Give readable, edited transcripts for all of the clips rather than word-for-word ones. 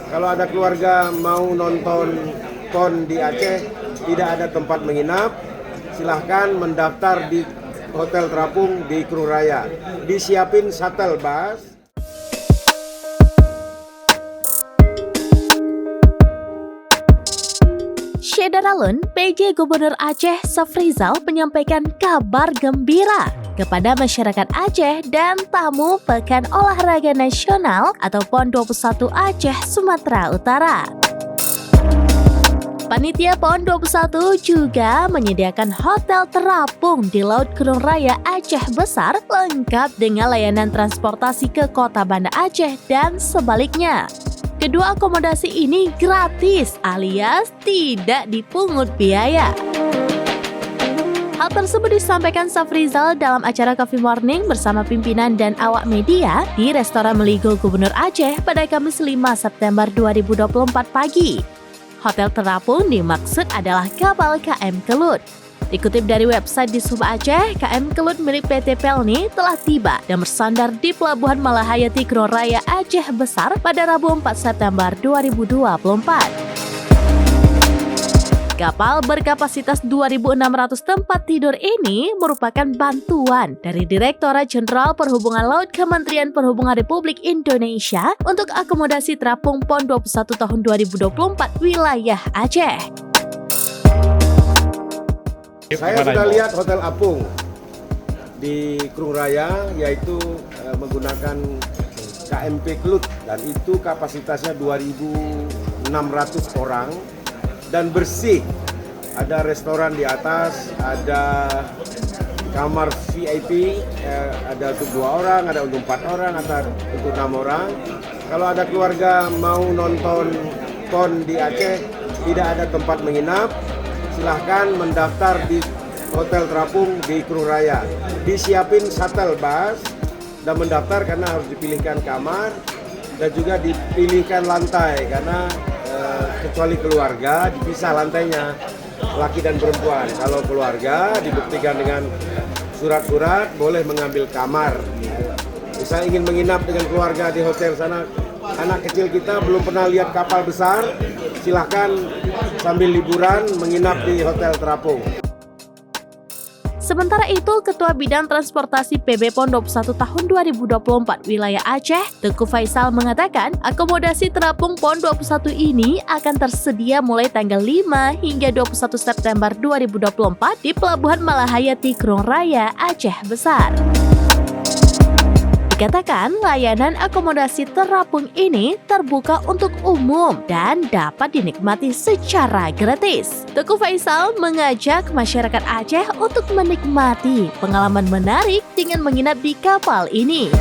Kalau ada keluarga mau nonton PON di Aceh, tidak ada tempat menginap, silahkan mendaftar di Hotel Terapung di Krung Raya. Disiapin shuttle bus. Syedaralun, PJ Gubernur Aceh Safrizal menyampaikan kabar gembira kepada masyarakat Aceh dan tamu Pekan Olahraga Nasional atau PON 21 Aceh Sumatera Utara. Panitia PON 21 juga menyediakan hotel terapung di Laut Krung Raya Aceh Besar lengkap dengan layanan transportasi ke Kota Banda Aceh dan sebaliknya. Kedua akomodasi ini gratis alias tidak dipungut biaya. Hal tersebut disampaikan Safrizal dalam acara Coffee Morning bersama pimpinan dan awak media di Restoran Meligo Gubernur Aceh pada Kamis 5 September 2024 pagi. Hotel terapung dimaksud adalah kapal KM Kelut. Dikutip dari website di Sub Aceh, KM Kelut milik PT Pelni telah tiba dan bersandar di Pelabuhan Malahayati Krung Raya Aceh Besar pada Rabu 4 September 2024. Kapal berkapasitas 2.600 tempat tidur ini merupakan bantuan dari Direktorat Jenderal Perhubungan Laut Kementerian Perhubungan Republik Indonesia untuk akomodasi terapung PON 21 tahun 2024 wilayah Aceh. Saya sudah lihat Hotel Apung di Krung Raya, yaitu menggunakan KMP Kelut, dan itu kapasitasnya 2.600 orang dan bersih. Ada restoran di atas, ada kamar VIP, ada untuk 2 orang, ada untuk 4 orang, atau untuk 6 orang. Kalau ada keluarga mau nonton PON di Aceh, tidak ada tempat menginap, silahkan mendaftar di Hotel Terapung di Krung Raya. Disiapin shuttle bus dan mendaftar karena harus dipilihkan kamar dan juga dipilihkan lantai karena kecuali keluarga dipisah lantainya, laki dan perempuan. Kalau keluarga dibuktikan dengan surat-surat boleh mengambil kamar. Misalnya ingin menginap dengan keluarga di hotel sana, anak kecil kita belum pernah lihat kapal besar, silahkan sambil liburan menginap di Hotel Terapung. Sementara itu, Ketua Bidang Transportasi PB PON 21 tahun 2024 wilayah Aceh, Teguh Faisal mengatakan akomodasi terapung PON 21 ini akan tersedia mulai tanggal 5 hingga 21 September 2024 di Pelabuhan Malahayati Krung Raya Aceh Besar. Dikatakan layanan akomodasi terapung ini terbuka untuk umum dan dapat dinikmati secara gratis. Teguh Faisal mengajak masyarakat Aceh untuk menikmati pengalaman menarik dengan menginap di kapal ini.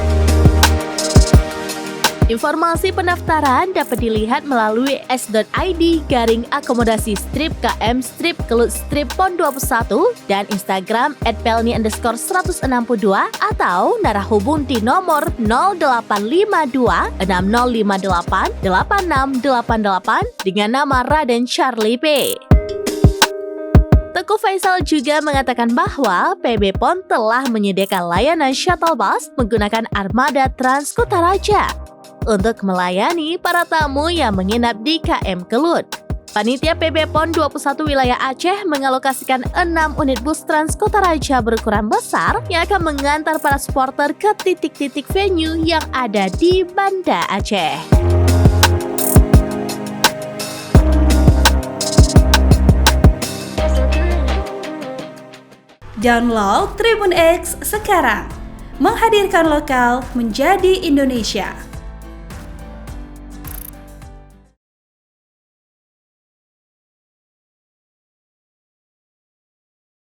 Informasi pendaftaran dapat dilihat melalui s.id/akomodasi-KM-Kelut-PON21 dan Instagram @pelni_162 atau narah hubung di nomor 0852 6058 8688 dengan nama Raden Charlie P. Teguh Faisal juga mengatakan bahwa PB PON telah menyediakan layanan shuttle bus menggunakan armada Transkutaraja untuk melayani para tamu yang menginap di KM Kelut. Panitia PB PON 21 wilayah Aceh mengalokasikan 6 unit bus Transkutaraja berukuran besar yang akan mengantar para supporter ke titik-titik venue yang ada di Banda Aceh. Download Tribun X sekarang, menghadirkan lokal menjadi Indonesia.